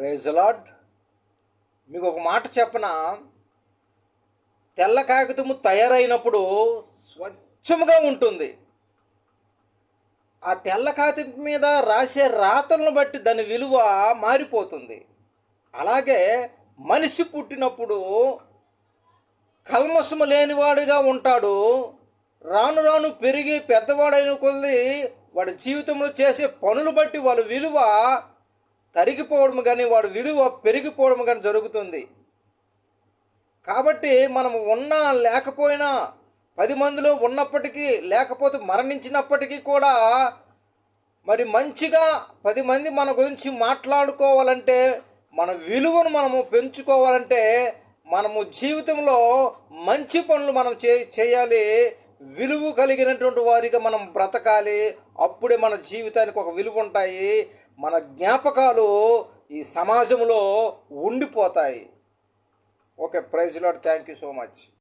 Praise lord. మీకు ఒక మాట చెప్పనా, తెల్ల కాగితము తయారైనప్పుడు స్వచ్ఛముగా ఉంటుంది. ఆ తెల్ల కాగితం మీద రాసే రాతలను బట్టి దాని విలువ మారిపోతుంది. అలాగే మనిషి పుట్టినప్పుడు కల్మషము లేనివాడిగా ఉంటాడు. రాను రాను పెరిగి పెద్దవాడైన కొద్దీ వాడి జీవితంలో చేసే పనులు బట్టి వాళ్ళ విలువ తరిగిపోవడం కానీ వాడి విలువ పెరిగిపోవడం కానీ జరుగుతుంది. కాబట్టి మనం ఉన్నా లేకపోయినా 10 మందిలో ఉన్నప్పటికీ లేకపోతే మరణించినప్పటికీ కూడా మరి మంచిగా 10 మంది మన గురించి మాట్లాడుకోవాలంటే, మన విలువను మనము పెంచుకోవాలంటే మనము జీవితంలో మంచి పనులు మనం చేయాలి. విలువ కలిగినటువంటి వారిగా మనం బ్రతకాలి. అప్పుడే మన జీవితానికి ఒక విలువ ఉంటాయి. మన జ్ఞాపకాలు ఈ సమాజంలో ఉండిపోతాయి. Okay, praise Lord. Thank you so much.